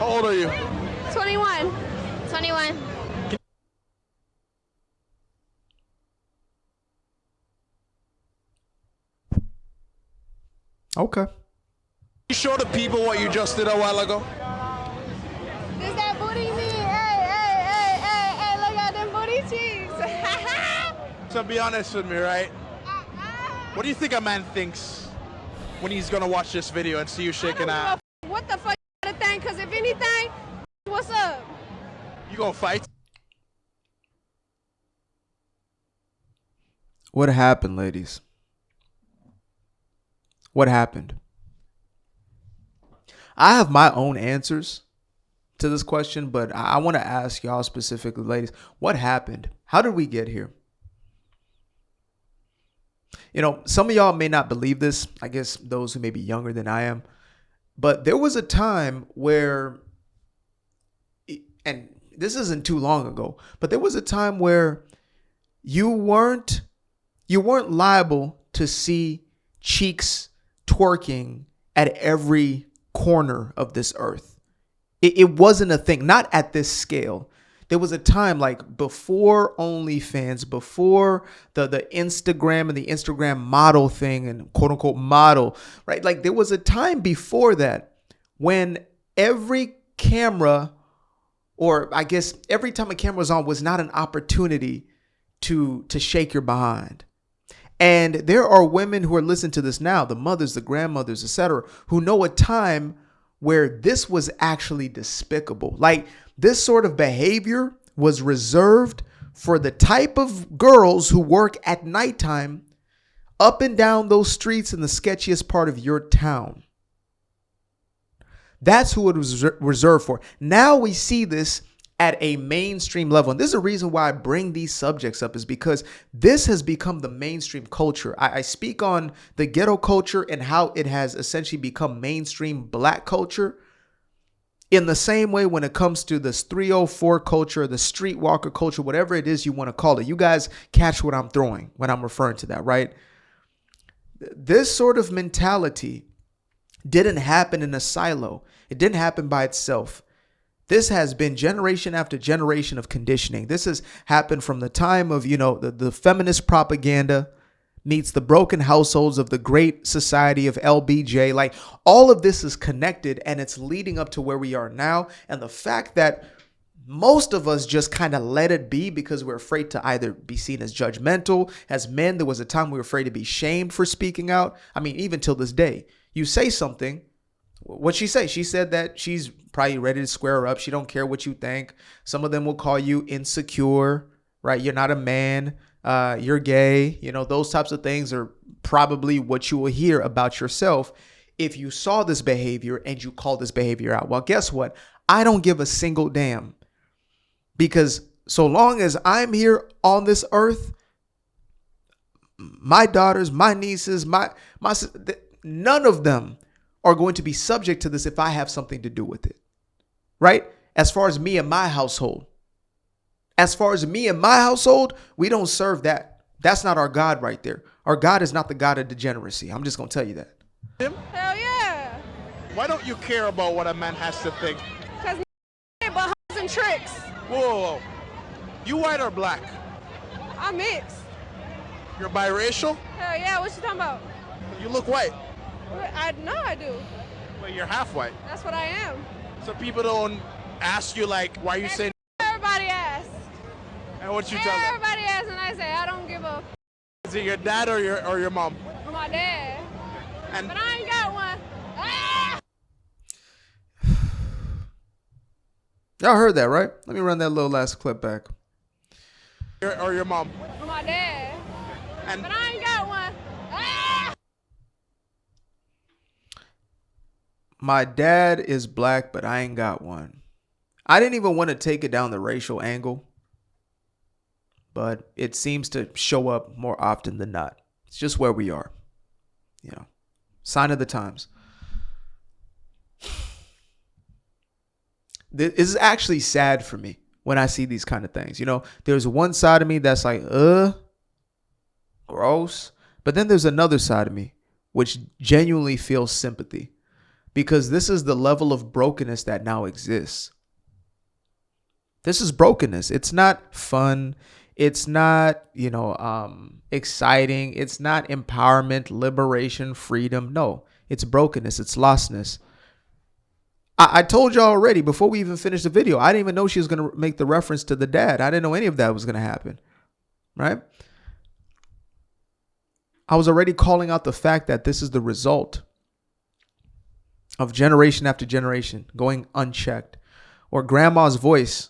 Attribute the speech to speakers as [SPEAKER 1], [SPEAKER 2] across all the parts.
[SPEAKER 1] How old are you?
[SPEAKER 2] 21. 21.
[SPEAKER 3] Okay.
[SPEAKER 1] Can you show the people what you just did a while ago?
[SPEAKER 2] Is that booty me? Hey, look at them booty cheeks.
[SPEAKER 1] So be honest with me, right? What do you think a man thinks when he's gonna watch this video and see you shaking ass?
[SPEAKER 2] What the fuck you gotta think? Because if anything, what's up?
[SPEAKER 1] You gonna fight?
[SPEAKER 3] What happened, ladies? What happened? I have my own answers to this question, but I want to ask y'all specifically, ladies, what happened? How did we get here? You know, some of y'all may not believe this, I guess those who may be younger than I am, but there was a time where, and this isn't too long ago, but there was a time where you weren't liable to see cheeks twerking at every corner of this earth. It wasn't a thing, not at this scale. There was a time like before OnlyFans, before the Instagram and the Instagram model thing and quote unquote model, right? Like there was a time before that when every camera, or I guess every time a camera was on, was not an opportunity to shake your behind. And there are women who are listening to this now, the mothers, the grandmothers, etc., who know a time where this was actually despicable. Like this sort of behavior was reserved for the type of girls who work at nighttime up and down those streets in the sketchiest part of your town. That's who it was reserved for. Now we see this at a mainstream level. And this is the reason why I bring these subjects up, is because this has become the mainstream culture. I speak on the ghetto culture and how it has essentially become mainstream black culture. In the same way, when it comes to this 304 culture, the streetwalker culture, whatever it is you want to call it, you guys catch what I'm throwing when I'm referring to that, right? This sort of mentality didn't happen in a silo. It didn't happen by itself. This has been generation after generation of conditioning. This has happened from the time of, the feminist propaganda meets the broken households of the great society of LBJ. Like all of this is connected and it's leading up to where we are now. And the fact that most of us just kind of let it be because we're afraid to either be seen as judgmental. As men, there was a time we were afraid to be shamed for speaking out. I mean, even till this day, you say something. What'd she say? She said that she's probably ready to square her up. She don't care what you think. Some of them will call you insecure, right? You're not a man. You're gay. Those types of things are probably what you will hear about yourself if you saw this behavior and you call this behavior out. Well, guess what? I don't give a single damn, because so long as I'm here on this earth, my daughters, my nieces, none of them are going to be subject to this if I have something to do with it, right? As far as me and my household, we don't serve that. That's not our God right there. Our God is not the God of degeneracy. I'm just going to tell you that.
[SPEAKER 2] Hell yeah.
[SPEAKER 1] Why don't you care about what a man has to think?
[SPEAKER 2] Because but hoes and tricks.
[SPEAKER 1] Whoa. You white or black?
[SPEAKER 2] I'm mixed.
[SPEAKER 1] You're biracial?
[SPEAKER 2] Hell yeah, what you talking about?
[SPEAKER 1] You look white.
[SPEAKER 2] I know I do.
[SPEAKER 1] Well, you're half white.
[SPEAKER 2] That's what I am.
[SPEAKER 1] So people don't ask you like, why are you saying?
[SPEAKER 2] Everybody asks.
[SPEAKER 1] And what you tell them?
[SPEAKER 2] Everybody asks, and I say I don't give a.
[SPEAKER 1] Is it your dad or your mom?
[SPEAKER 2] My dad.
[SPEAKER 1] And
[SPEAKER 2] but I ain't got one. Ah!
[SPEAKER 3] Y'all heard that, right? Let me run that little last clip back.
[SPEAKER 1] Or your mom?
[SPEAKER 2] My dad.
[SPEAKER 1] And
[SPEAKER 2] but I ain't got one. Ah!
[SPEAKER 3] My dad is black, but I ain't got one. I didn't even want to take it down the racial angle, but it seems to show up more often than not. It's just where we are. Sign of the times. This is actually sad for me when I see these kind of things. There's one side of me that's like, gross. But then there's another side of me which genuinely feels sympathy. because this is the level of brokenness that now exists. This is brokenness. It's not fun. It's not, exciting. It's not empowerment, liberation, freedom. No, it's brokenness. It's lostness. I told y'all already before we even finished the video, I didn't even know she was going to make the reference to the dad. I didn't know any of that was going to happen. Right? I was already calling out the fact that this is the result of generation after generation going unchecked, or grandpa's voice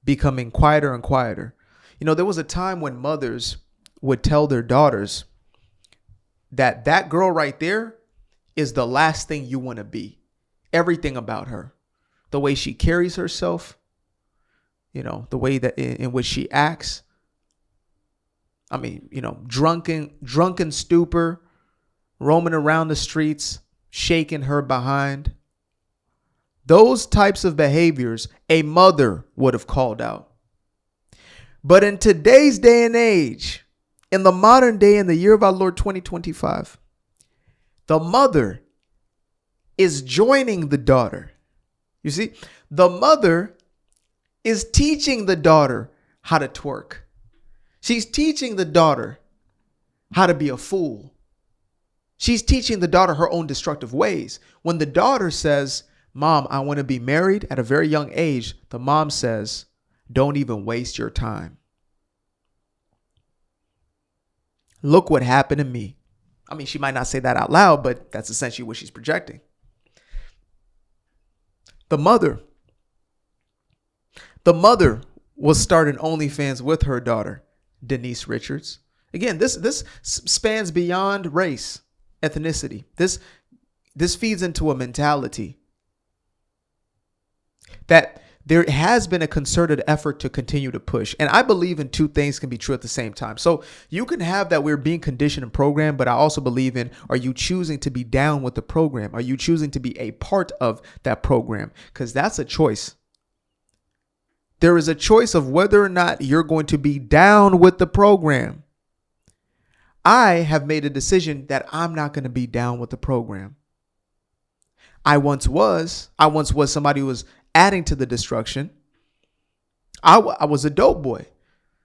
[SPEAKER 3] becoming quieter and quieter. There was a time when mothers would tell their daughters that girl right there is the last thing you want to be. Everything about her, the way she carries herself, the way that in which she acts. I mean, drunken stupor, roaming around the streets, shaking her behind. Those types of behaviors a mother would have called out. But in today's day and age, in the modern day, in the year of our Lord 2025, the mother is joining the daughter. You see, the mother is teaching the daughter how to twerk. She's teaching the daughter how to be a fool. She's teaching the daughter her own destructive ways. When the daughter says, "Mom, I want to be married," at a very young age, the mom says, "Don't even waste your time. Look what happened to me." I mean, she might not say that out loud, but that's essentially what she's projecting. The mother was starting OnlyFans with her daughter, Denise Richards. Again, this spans beyond race, ethnicity. This feeds into a mentality that there has been a concerted effort to continue to push. And I believe in two things can be true at the same time. So you can have that we're being conditioned and programmed, but I also believe in, are you choosing to be down with the program? Are you choosing to be a part of that program? Because that's a choice. There is a choice of whether or not you're going to be down with the program. I have made a decision that I'm not going to be down with the program. I once was somebody who was adding to the destruction. I was a dope boy.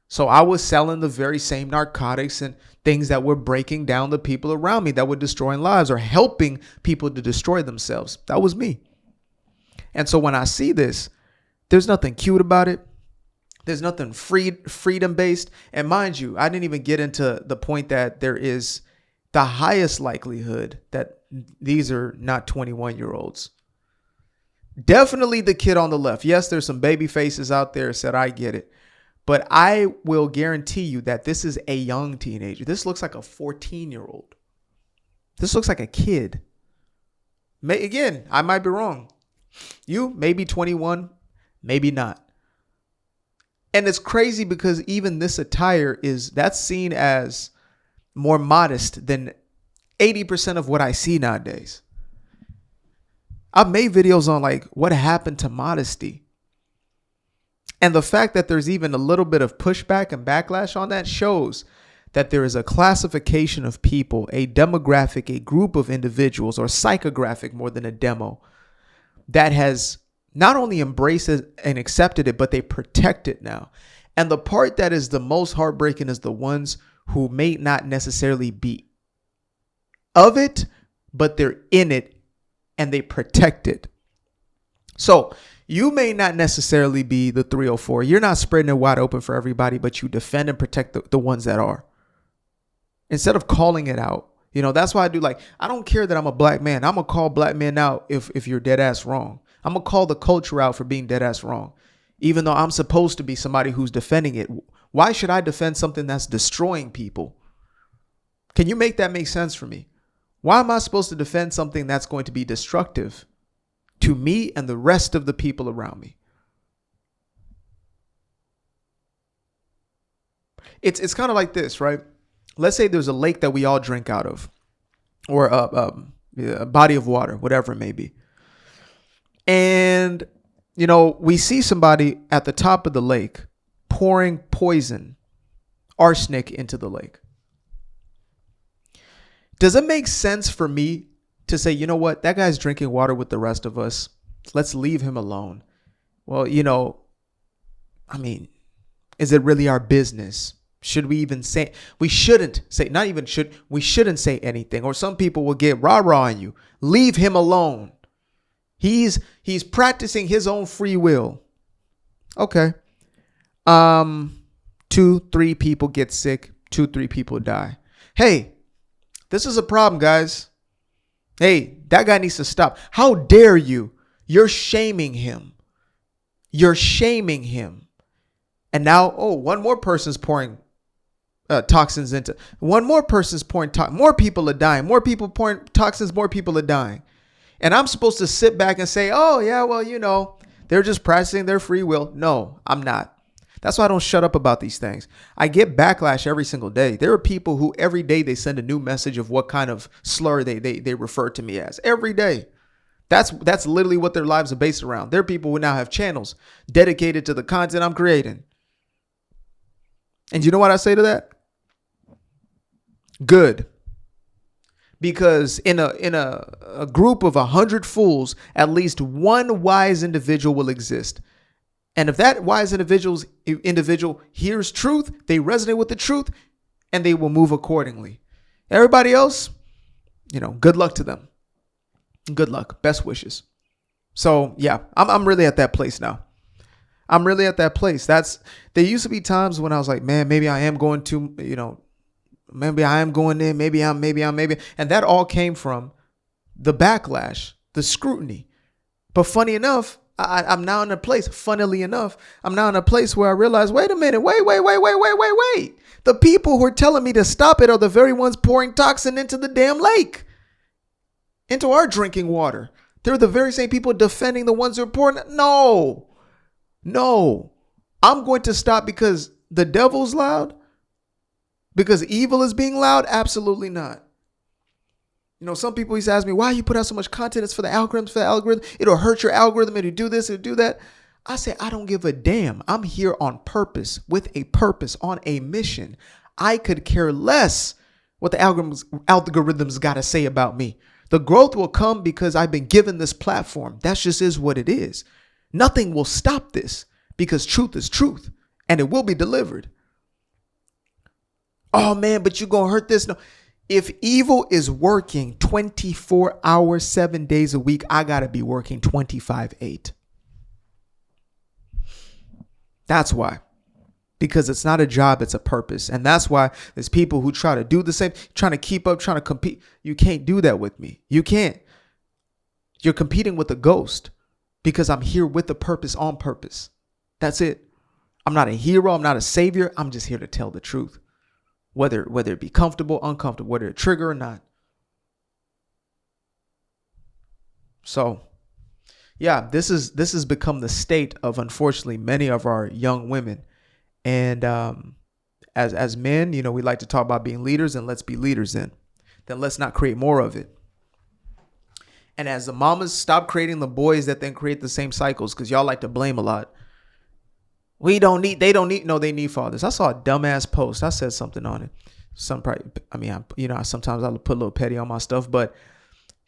[SPEAKER 3] So I was selling the very same narcotics and things that were breaking down the people around me, that were destroying lives or helping people to destroy themselves. That was me. And so when I see this, there's nothing cute about it. There's nothing freedom based. And mind you, I didn't even get into the point that there is the highest likelihood that these are not 21-year-olds. Definitely the kid on the left. Yes, there's some baby faces out there said, I get it. But I will guarantee you that this is a young teenager. This looks like a 14-year-old. This looks like a kid. Again, I might be wrong. You may be 21, maybe not. And it's crazy because even this attire that's seen as more modest than 80% of what I see nowadays. I've made videos on like what happened to modesty. And the fact that there's even a little bit of pushback and backlash on that shows that there is a classification of people, a demographic, a group of individuals, or psychographic more than a demo, that has not only embraced it and accepted it, but they protect it now. And the part that is the most heartbreaking is the ones who may not necessarily be of it, but they're in it and they protect it. So you may not necessarily be the 304. You're not spreading it wide open for everybody, but you defend and protect the ones that are. Instead of calling it out. That's why I don't care that I'm a black man. I'm going to call black men out if you're dead ass wrong. I'm going to call the culture out for being dead ass wrong. Even though I'm supposed to be somebody who's defending it. Why should I defend something that's destroying people? Can you make that make sense for me? Why am I supposed to defend something that's going to be destructive to me and the rest of the people around me? It's kind of like this, right? Let's say there's a lake that we all drink out of, or a body of water, whatever it may be. And, we see somebody at the top of the lake pouring poison, arsenic into the lake. Does it make sense for me to say, you know what, that guy's drinking water with the rest of us. Let's leave him alone. Well, I mean, is it really our business? Should we even say? We shouldn't say, not even should, we shouldn't say anything. Or some people will get rah-rah on you. Leave him alone. He's practicing his own free will. Okay. 2-3 people get sick. 2-3 people die. Hey, this is a problem, guys. Hey, that guy needs to stop. How dare you? You're shaming him. You're shaming him. And now, one more person's pouring toxins into. One more person's pouring more people are dying. More people pouring toxins. More people are dying. And I'm supposed to sit back and say, oh, yeah, well, they're just practicing their free will. No, I'm not. That's why I don't shut up about these things. I get backlash every single day. There are people who every day they send a new message of what kind of slur they refer to me as every day. That's literally what their lives are based around. There are people who now have channels dedicated to the content I'm creating. And you know what I say to that? Good. Because in a group of 100 fools, at least one wise individual will exist. And if that wise individual hears truth, they resonate with the truth, and they will move accordingly. Everybody else, good luck to them. Good luck. Best wishes. So yeah, I'm really at that place now. I'm really at that place. There used to be times when I was like, man, maybe I am going to, maybe I am going in, maybe. And that all came from the backlash, the scrutiny. But funny enough, I'm now in a place, funnily enough, I'm now in a place where I realize, wait a minute, wait. The people who are telling me to stop it are the very ones pouring toxin into the damn lake, into our drinking water. They're the very same people defending the ones who are pouring. No, I'm going to stop because the devil's loud, because evil is being loud. Absolutely not. Some people used to ask me, why you put out so much content? It's for the algorithm. It'll hurt your algorithm. It'll do this. It'll do that. I say, I don't give a damn. I'm here on purpose, with a purpose, on a mission. I could care less what the algorithms got to say about me. The growth will come because I've been given this platform. That just is what it is. Nothing will stop this because truth is truth and it will be delivered. Oh man, but you're going to hurt this. No. If evil is working 24 hours, 7 days a week, I got to be working 25/8. That's why. Because it's not a job, it's a purpose. And that's why there's people who try to do the same, trying to keep up, trying to compete. You can't do that with me. You can't. You're competing with a ghost because I'm here with a purpose, on purpose. That's it. I'm not a hero. I'm not a savior. I'm just here to tell the truth. Whether it be comfortable, uncomfortable, whether it trigger or not. So, yeah, this has become the state of, unfortunately, many of our young women. And as men, we like to talk about being leaders, and let's be leaders then let's not create more of it. And as the mamas stop creating the boys that then create the same cycles, because y'all like to blame a lot. They don't need fathers. I saw a dumbass post. I said something on it. Sometimes I'll put a little petty on my stuff, but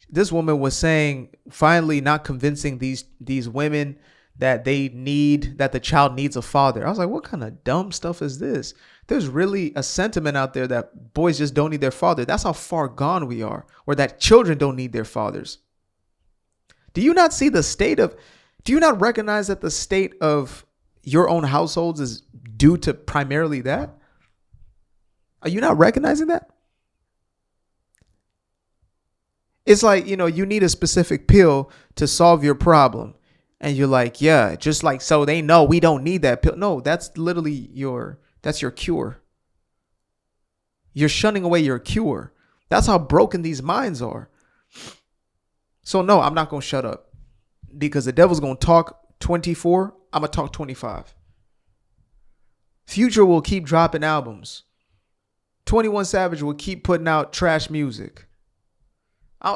[SPEAKER 3] this woman was saying, finally not convincing these women that the child needs a father. I was like, what kind of dumb stuff is this? There's really a sentiment out there that boys just don't need their father. That's how far gone we are, or that children don't need their fathers. Do you not recognize that the state of your own households is due to primarily that? Are you not recognizing that? It's like, you need a specific pill to solve your problem. And you're like, yeah, just like, so they know we don't need that pill. No, that's literally that's your cure. You're shunning away your cure. That's how broken these minds are. So no, I'm not going to shut up because the devil's going to talk 24. I'm going to talk 25. Future will keep dropping albums. 21 Savage will keep putting out trash music.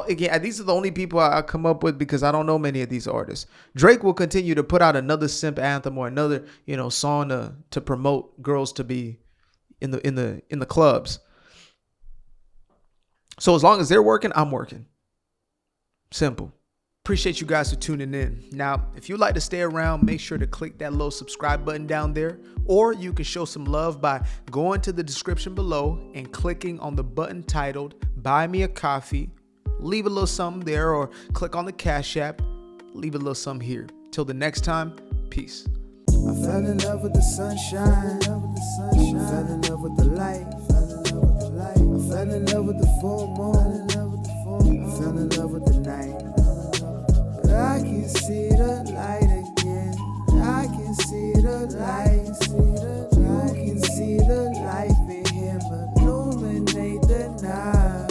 [SPEAKER 3] These are the only people I come up with because I don't know many of these artists. Drake will continue to put out another simp anthem or another, song to promote girls to be in the clubs. So as long as they're working, I'm working. Simple. Appreciate you guys for tuning in. Now, if you'd like to stay around, make sure to click that little subscribe button down there, or you can show some love by going to the description below and clicking on the button titled Buy Me a Coffee. Leave a little something there, or click on the Cash App. Leave a little something here. Till the next time, peace.
[SPEAKER 4] I fell in love with the sunshine. I fell in love with the light. I fell in love with the full moon. I fell in love with the night. I can see the light again. I can see the light. You can see the life in him illuminate the night.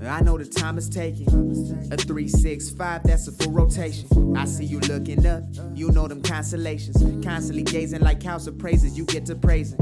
[SPEAKER 4] I know the time is taking. A 3-6-5, that's a full rotation. I see you looking up, you know them constellations. Constantly gazing like house of praises, you get to praising.